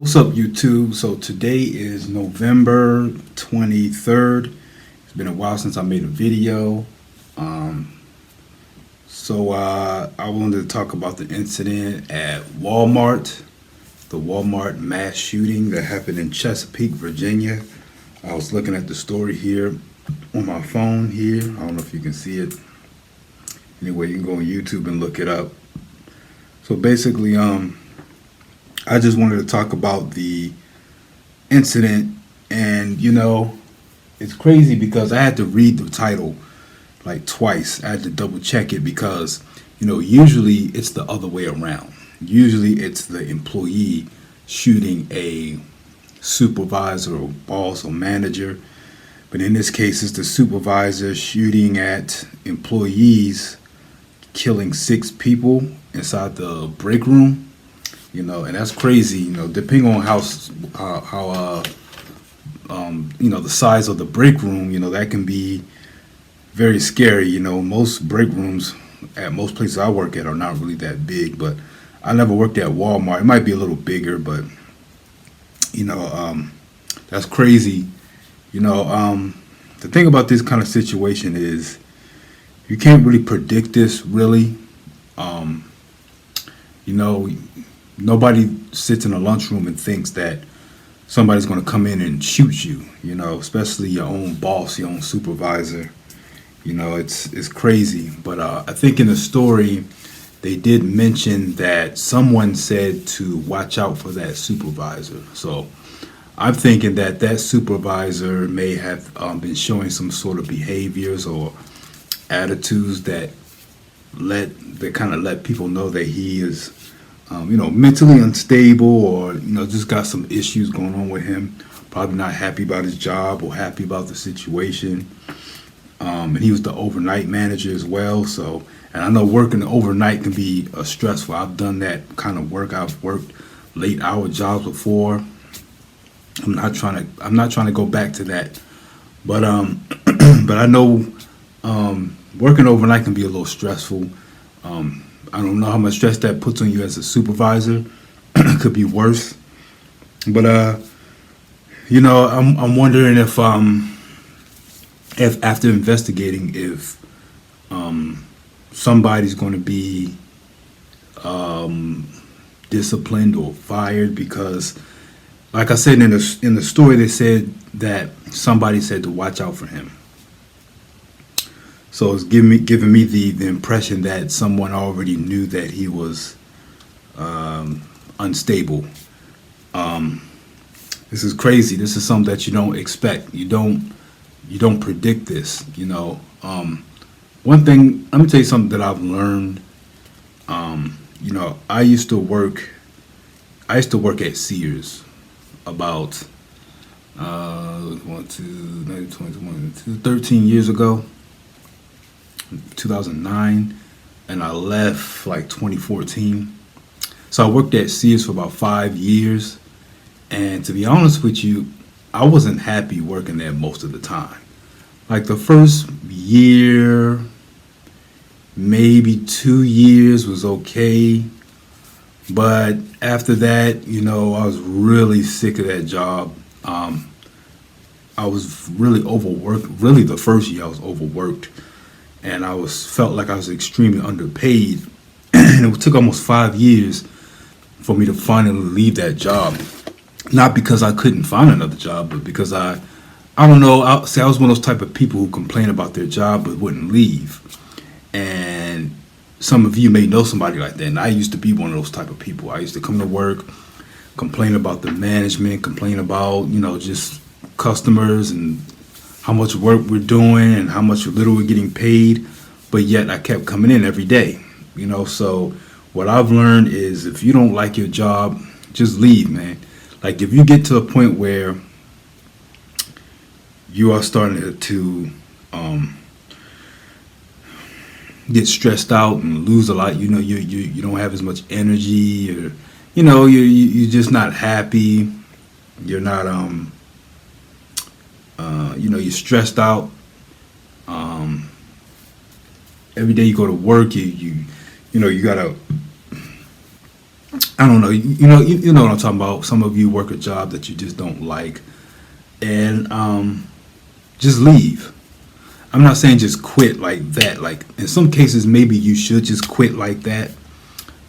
What's up, YouTube? So today is November 23rd. It's been a while since I made a video. Um, I wanted to talk about the incident at Walmart, the Walmart mass shooting that happened in Chesapeake, Virginia. I was looking at the story here on my phone here. I don't know if you can see it. Anyway, you can go on YouTube and look it up. So basically, I just wanted to talk about the incident, and it's crazy because I had to read the title like twice. I had to double check it because usually it's the other way around. Usually it's the employee shooting a supervisor or boss or manager, but in this case it's the supervisor shooting at employees, killing 6 people inside the break room. And that's crazy. Depending on how the size of the break room, that can be very scary. Most break rooms at most places I work at are not really that big, but I never worked at Walmart. It might be a little bigger, but that's crazy. The thing about this kind of situation is you can't really predict this really. Um, you know, Nobody sits in a lunchroom and thinks that somebody's going to come in and shoot you, especially your own boss, your own supervisor. It's crazy. But I think in the story, they did mention that someone said to watch out for that supervisor. So I'm thinking that that supervisor may have been showing some sort of behaviors or attitudes that kind of let people know that he is mentally unstable, or just got some issues going on with him. Probably not happy about his job or happy about the situation. And he was the overnight manager as well. So, and I know working overnight can be stressful. I've done that kind of work. I've worked late hour jobs before. I'm not trying to go back to that. But but I know working overnight can be a little stressful. I don't know how much stress that puts on you as a supervisor. It could be worse. But I'm wondering if after investigating, if somebody's going to be disciplined or fired because, like I said in the story, they said that somebody said to watch out for him. So it's giving me the impression that someone already knew that he was unstable. Um, this is crazy. This is something that you don't expect. You don't predict this. One thing. Let me tell you something that I've learned. I used to work. I used to work at Sears about 13 years ago. 2009, and I left like 2014. So I worked at Sears for about 5 years, and to be honest with you, I wasn't happy working there most of the time. Like the first year, maybe 2 years was okay, but after that, I was really sick of that job. I was really overworked. Really, the first year I was overworked, and I was felt like I was extremely underpaid. And it took almost 5 years for me to finally leave that job. Not because I couldn't find another job, but because I don't know. I was one of those type of people who complain about their job but wouldn't leave. And some of you may know somebody like that. And I used to be one of those type of people. I used to come to work, complain about the management, complain about just customers and how much work we're doing and how much little we're getting paid, but yet I kept coming in every day. So what I've learned is if you don't like your job, just leave, man. Like if you get to a point where you are starting to get stressed out and lose a lot, you don't have as much energy, or you're just not happy. You're not you're stressed out. Um, every day you go to work, you gotta I don't know. You know what I'm talking about. Some of you work a job that you just don't like, and just leave. I'm not saying just quit like that. Like in some cases, maybe you should just quit like that.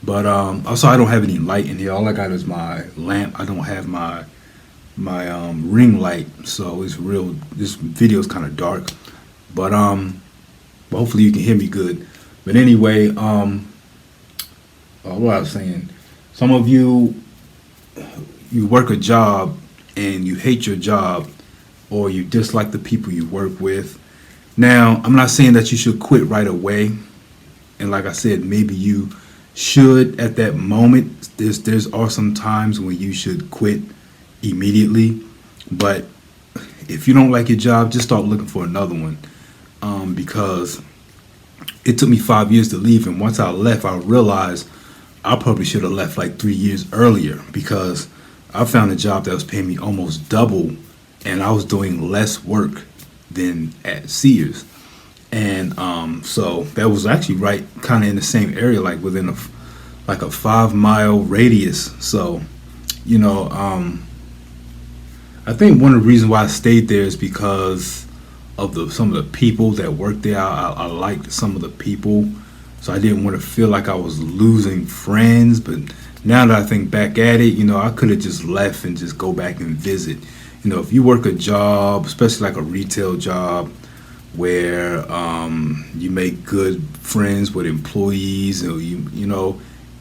But also, I don't have any light in here. All I got is my lamp. I don't have my ring light, so it's real. This video is kind of dark, but hopefully you can hear me good. But anyway, what I was saying, some of you work a job and you hate your job or you dislike the people you work with. Now, I'm not saying that you should quit right away. And like I said, maybe you should at that moment. There's are some times when you should quit immediately. But if you don't like your job, just start looking for another one. Because it took me 5 years to leave, and once I left, I realized I probably should have left like 3 years earlier because I found a job that was paying me almost double, and I was doing less work than at Sears. And so that was actually right, kind of in the same area, like within like a 5 mile radius. So, you know, I think one of the reasons why I stayed there is because of the some of the people that worked there. I liked some of the people, so I didn't want to feel like I was losing friends. But now that I think back at it, I could have just left and just go back and visit. If you work a job, especially like a retail job, where you make good friends with employees, or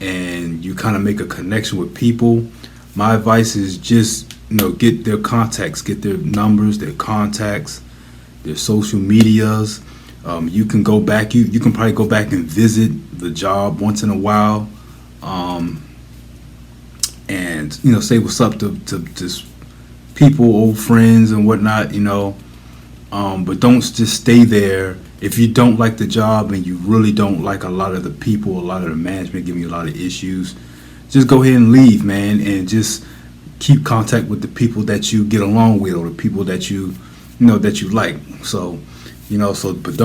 and you kind of make a connection with people. My advice is just get their contacts, get their numbers, their contacts, their social medias. You can go back. You can probably go back and visit the job once in a while, and say what's up to just people, old friends and whatnot. But don't just stay there. If you don't like the job and you really don't like a lot of the people, a lot of the management giving you a lot of issues, just go ahead and leave, man, and just keep contact with the people that you get along with or the people that that you like. So, but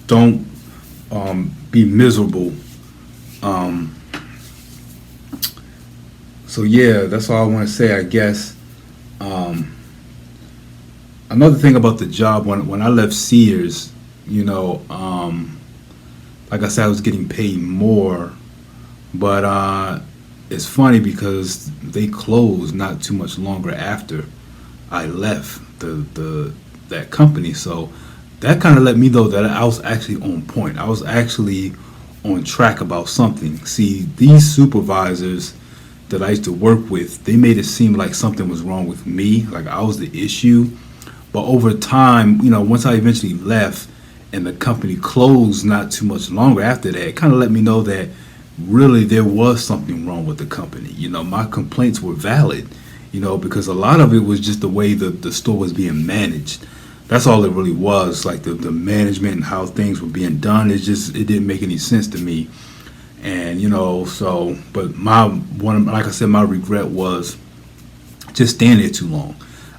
don't be miserable. So yeah, that's all I want to say, I guess. Another thing about the job, when I left Sears, like I said, I was getting paid more, but it's funny because they closed not too much longer after I left that company. So that kind of let me know that I was actually on point. I was actually on track about something. See, these supervisors that I used to work with, they made it seem like something was wrong with me, like I was the issue. But over time, once I eventually left and the company closed not too much longer after that, it kind of let me know that really there was something wrong with the company. My complaints were valid, because a lot of it was just the way the store was being managed. That's all it really was, like the management and how things were being done. It didn't make any sense to me. And, but like I said, my regret was just staying there too long.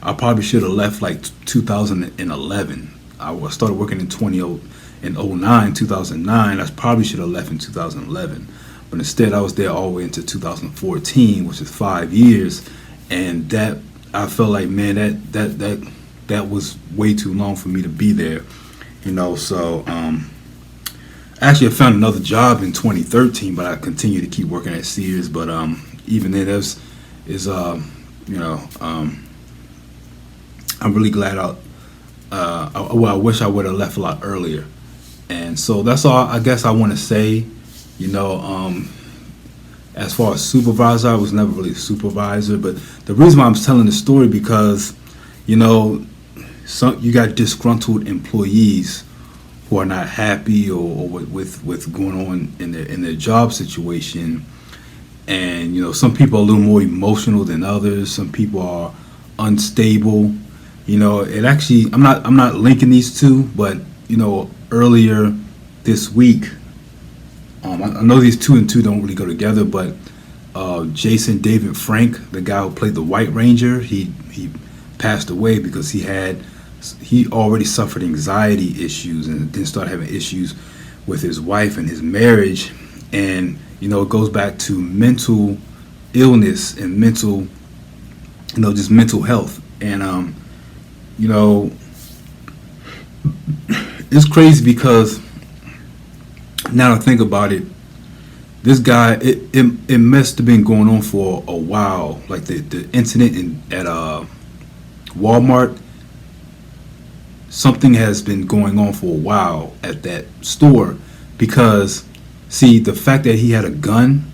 I probably should have left like 2011. I started working in 2009. I probably should have left in 2011, but instead I was there all the way into 2014, which is 5 years, and that I felt like, man, that was way too long for me to be there, So actually, I found another job in 2013, but I continued to keep working at Sears. But even then, I'm really glad I wish I would have left a lot earlier. And so that's all I guess I want to say. As far as supervisor, I was never really a supervisor. But the reason why I'm telling the story because, you got disgruntled employees who are not happy or with going on in their job situation. And, some people are a little more emotional than others. Some people are unstable. It actually, I'm not linking these two, but earlier this week, I know these two and two don't really go together, but Jason David Frank, the guy who played the White Ranger, he passed away because he already suffered anxiety issues and then started having issues with his wife and his marriage. And It goes back to mental illness and mental, just mental health. And you know, it's crazy because now that I think about it, this guy, it must have been going on for a while. Like the incident at Walmart, something has been going on for a while at that store because, see, the fact that he had a gun.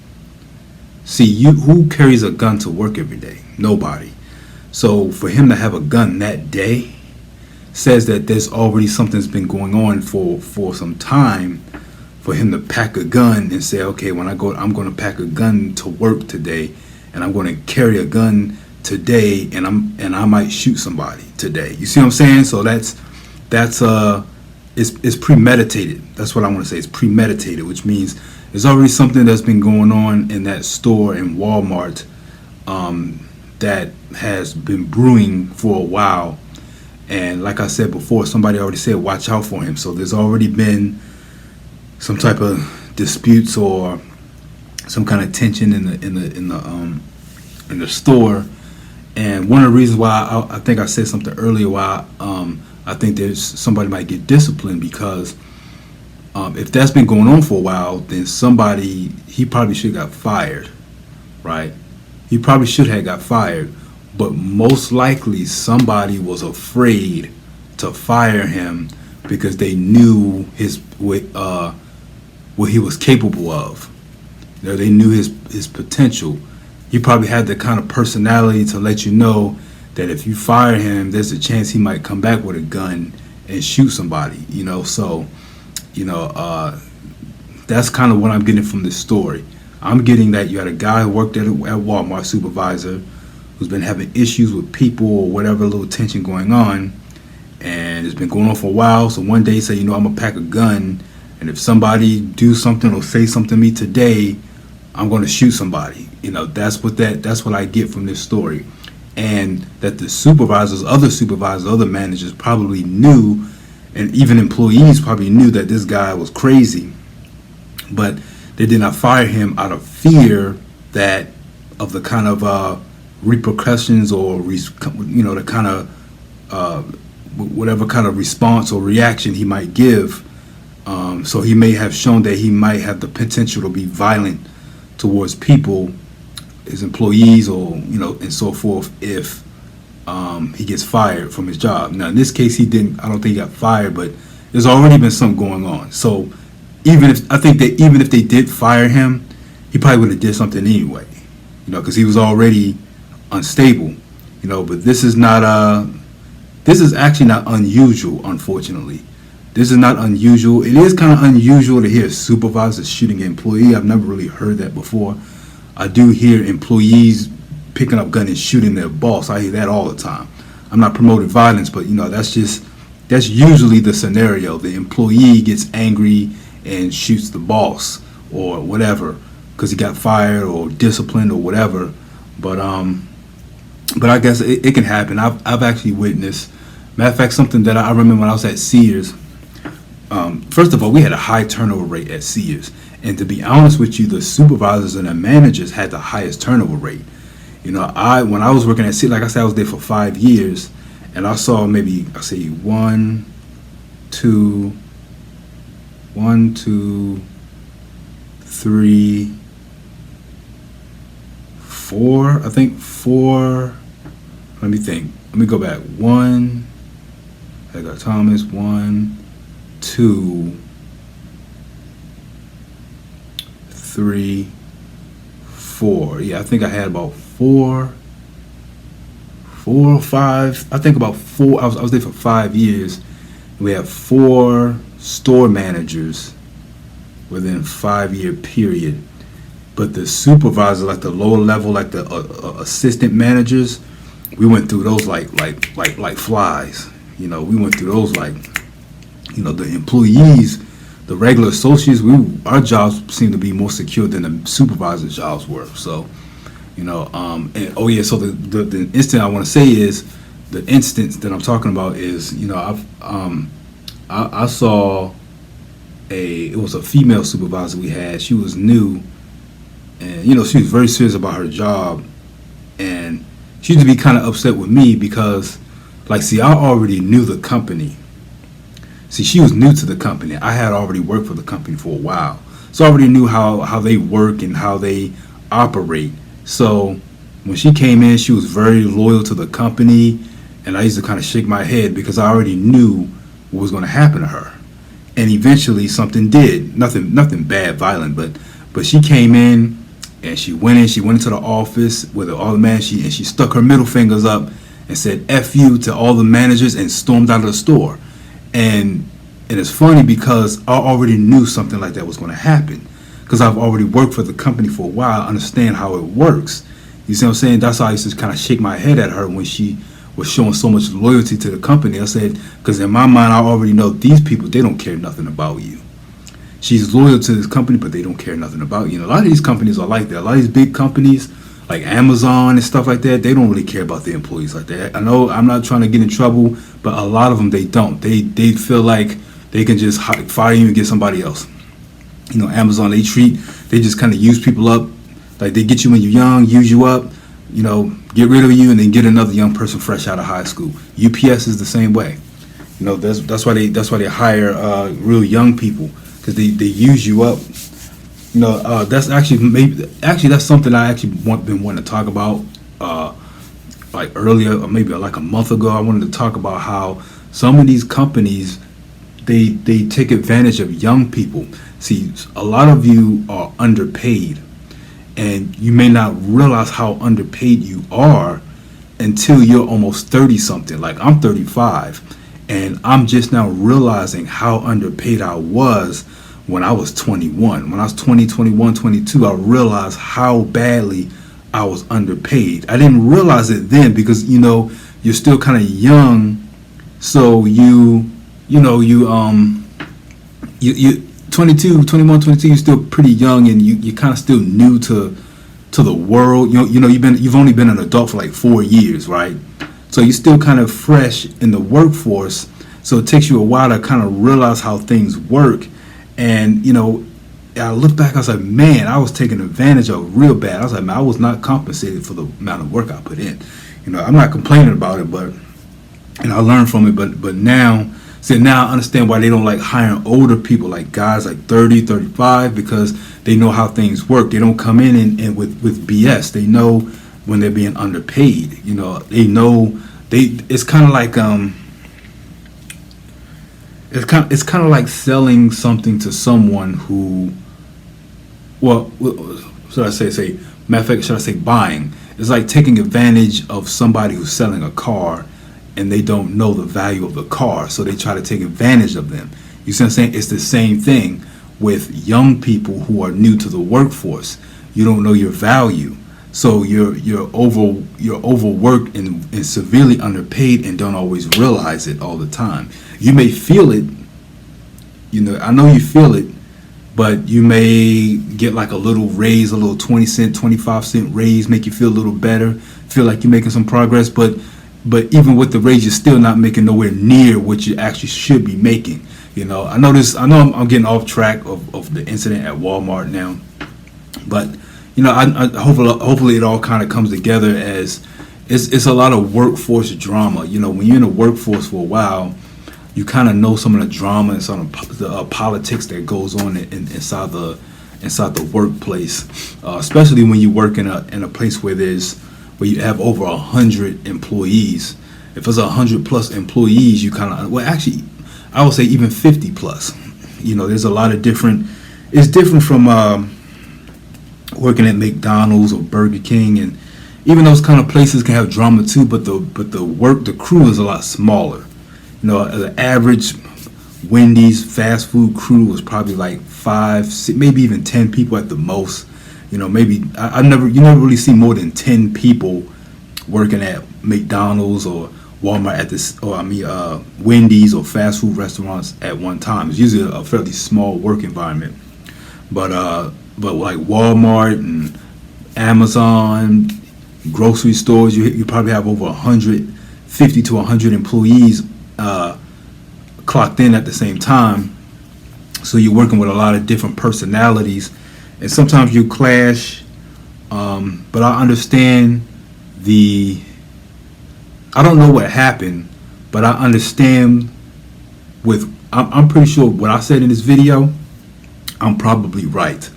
See, who carries a gun to work every day? Nobody. So for him to have a gun that day says that there's already something's been going on for some time for him to pack a gun and say, okay, when I go, I'm going to pack a gun to work today, and I'm going to carry a gun today, and I might shoot somebody today. You see what I'm saying? So that's it's premeditated. That's what I want to say. It's premeditated, which means there's already something that's been going on in that store in Walmart that has been brewing for a while. And like I said before, somebody already said, watch out for him. So there's already been some type of disputes or some kind of tension in the store. And one of the reasons why I think I said something earlier why I think there's somebody might get disciplined because if that's been going on for a while, then he probably should have got fired, right? He probably should have got fired, but most likely somebody was afraid to fire him because they knew what he was capable of. They knew his potential. He probably had the kind of personality to let you know that if you fire him, there's a chance he might come back with a gun and shoot somebody. So that's kind of what I'm getting from this story. I'm getting that you had a guy who worked at Walmart, supervisor, who's been having issues with people or whatever, little tension going on, and it's been going on for a while. So one day he said, I'm gonna pack a gun, and if somebody do something or say something to me today, I'm gonna shoot somebody. That's what I get from this story. And that the other managers probably knew, and even employees probably knew that this guy was crazy, but they did not fire him out of fear of the kind of repercussions or the kind of whatever kind of response or reaction he might give. So he may have shown that he might have the potential to be violent towards people, his employees, or and so forth, if he gets fired from his job. Now in this case, I don't think he got fired, but there's already been something going on. So even if they did fire him, he probably would have did something anyway, because he was already unstable, but this is actually not unusual, unfortunately. This is not unusual. It is kind of unusual to hear supervisors shooting an employee. I've never really heard that before. I do hear employees picking up guns and shooting their boss. I hear that all the time. I'm not promoting violence, but that's usually the scenario. The employee gets angry and shoots the boss or whatever because he got fired or disciplined or whatever. But I guess it can happen. I've actually witnessed. Matter of fact, something that I remember when I was at Sears. First of all, we had a high turnover rate at Sears, and to be honest with you, the supervisors and the managers had the highest turnover rate. When I was working at Sears, like I said, I was there for 5 years, and I saw maybe one, two, 3, 4. I think 4. Let me think. Let me go back. 1. I got Thomas. 1, 2, 3, 4. Yeah, I think I had about 4 or 5. I think about 4. I was there for 5 years. We had 4 store managers within a 5-year period. But the supervisors, like the lower level, like the assistant managers, we went through those like flies. We went through those the employees, the regular associates. Our jobs seemed to be more secure than the supervisors' jobs were. So, and oh yeah. So the instant I want to say is the instance that I'm talking about is I saw it was a female supervisor we had. She was new, and she was very serious about her job, and she used to be kind of upset with me because, like, see, I already knew the company. See, she was new to the company. I had already worked for the company for a while, so I already knew how they work and how they operate. So when she came in, she was very loyal to the company, and I used to kind of shake my head because I already knew what was going to happen to her. And eventually, something did. Nothing bad, violent, but she came in, and she went in. She went into the office with all the managers, and she stuck her middle fingers up and said "F you" to all the managers and stormed out of the store. And it's funny because I already knew something like that was going to happen because I've already worked for the company for a while. I understand how it works. You see what I'm saying? That's why I used to kind of shake my head at her when she was showing so much loyalty to the company. I said, because in my mind, I already know these people, they don't care nothing about you. She's loyal to this company, but they don't care nothing about you. And a lot of these companies are like that. A lot of these big companies, like Amazon and stuff like that, they don't really care about their employees like that. I know I'm not trying to get in trouble, but a lot of them, they don't. They feel like they can just fire you and get somebody else. Amazon, they just kind of use people up. Like, they get you when you're young, use you up, get rid of you, and then get another young person fresh out of high school. UPS is the same way. That's why they hire real young people, because they use you up. That's that's something I actually been wanting to talk about. Like earlier, or maybe like a month ago, I wanted to talk about how some of these companies, they take advantage of young people. See, a lot of you are underpaid, and you may not realize how underpaid you are until you're almost 30 something. Like, I'm 35, and I'm just now realizing how underpaid I was when I was 21. When I was 20, 21, 22, I realized how badly I was underpaid. I didn't realize it then because, you're still kind of young. So you 22, 21, 22, you're still pretty young, and you kind of still new to the world. You've only been an adult for like 4 years, right? So you're still kind of fresh in the workforce. So it takes you a while to kind of realize how things work. And I look back, I was like, man, I was taken advantage of real bad. I was like, man, I was not compensated for the amount of work I put in. I'm not complaining about it, and I learned from it. But now I understand why they don't like hiring older people, like guys like 30, 35, because they know how things work. They don't come in and with BS. They know when they're being underpaid. They know it's kind of like it's kind of like selling something to someone who, well, should I say matter of fact, should I say buying? It's like taking advantage of somebody who's selling a car, and they don't know the value of the car, so they try to take advantage of them. You see what I'm saying? It's the same thing with young people who are new to the workforce. You don't know your value, so you're overworked and severely underpaid, and don't always realize it all the time. You may feel it, I know you feel it, but you may get like a little raise, a little 20 cent, 25 cent raise, make you feel a little better, feel like you're making some progress, but even with the raise, you're still not making nowhere near what you actually should be making. I know I'm getting off track of the incident at Walmart now, but hopefully it all kind of comes together as it's a lot of workforce drama. When you're in the workforce for a while, you kind of know some of the drama and some of the politics that goes on inside the workplace, especially when you work in a place where you have over 100 employees. If it's 100 plus employees, you kind of, well, actually, I would say even 50 plus. There's a lot of different. It's different from working at McDonald's or Burger King, and even those kind of places can have drama too. But the crew is a lot smaller. The average Wendy's fast food crew was probably like 5, 6, maybe even 10 people at the most. Maybe you never really see more than 10 people working at McDonald's or Walmart Wendy's or fast food restaurants at one time. It's usually a fairly small work environment. But like Walmart and Amazon, grocery stores, you probably have over 150 to 100 employees clocked in at the same time. So you're working with a lot of different personalities, and sometimes you clash But I understand the. I don't know what happened, but I understand with. I'm pretty sure what I said in this video, I'm probably right.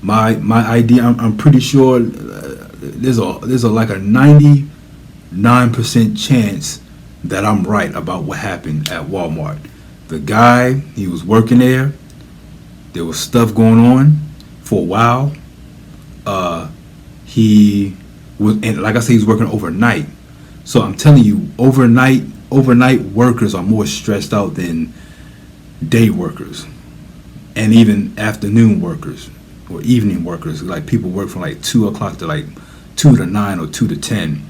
My idea, I'm pretty sure there's a like a 99% chance that I'm right about what happened at Walmart. The guy, he was working there. There was stuff going on for a while. He was, and like I said, he's working overnight. So I'm telling you, overnight workers are more stressed out than day workers, and even afternoon workers or evening workers. Like people work from like 2 o'clock to like 2 to 9 or 2 to 10.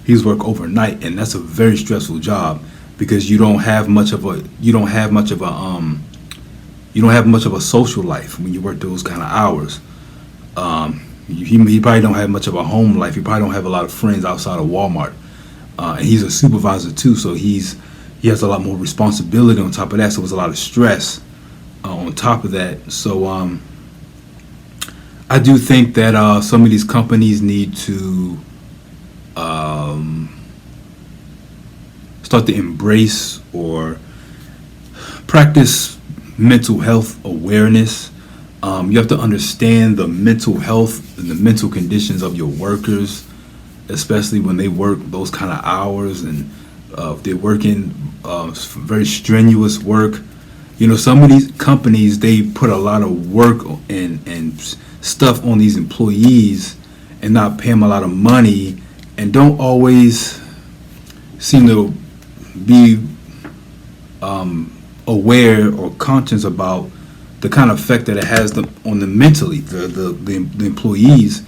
He's work overnight, and that's a very stressful job because you don't have much of a social life when you work those kind of hours. He probably don't have much of a home life. He probably don't have a lot of friends outside of Walmart. And he's a supervisor too, so he has a lot more responsibility on top of that. So there's a lot of stress on top of that. So I do think that some of these companies need to start to embrace or practice mental health awareness. You have to understand the mental health and the mental conditions of your workers, especially when they work those kind of hours, and if they're working very strenuous work. You know, some of these companies, they put a lot of work and stuff on these employees and not pay them a lot of money, and don't always seem to be aware or conscious about the kind of effect that it has on the mentally, the employees,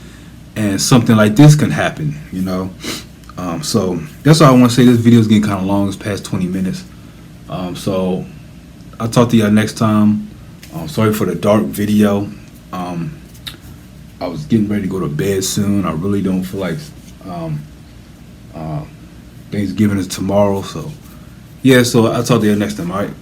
and something like this can happen, you know. So that's all I want to say. This video is getting kind of long. It's past 20 minutes. So I'll talk to y'all next time. Sorry for the dark video. I was getting ready to go to bed soon. I really don't feel like Thanksgiving is tomorrow. So yeah, so I'll talk to you next time. All right.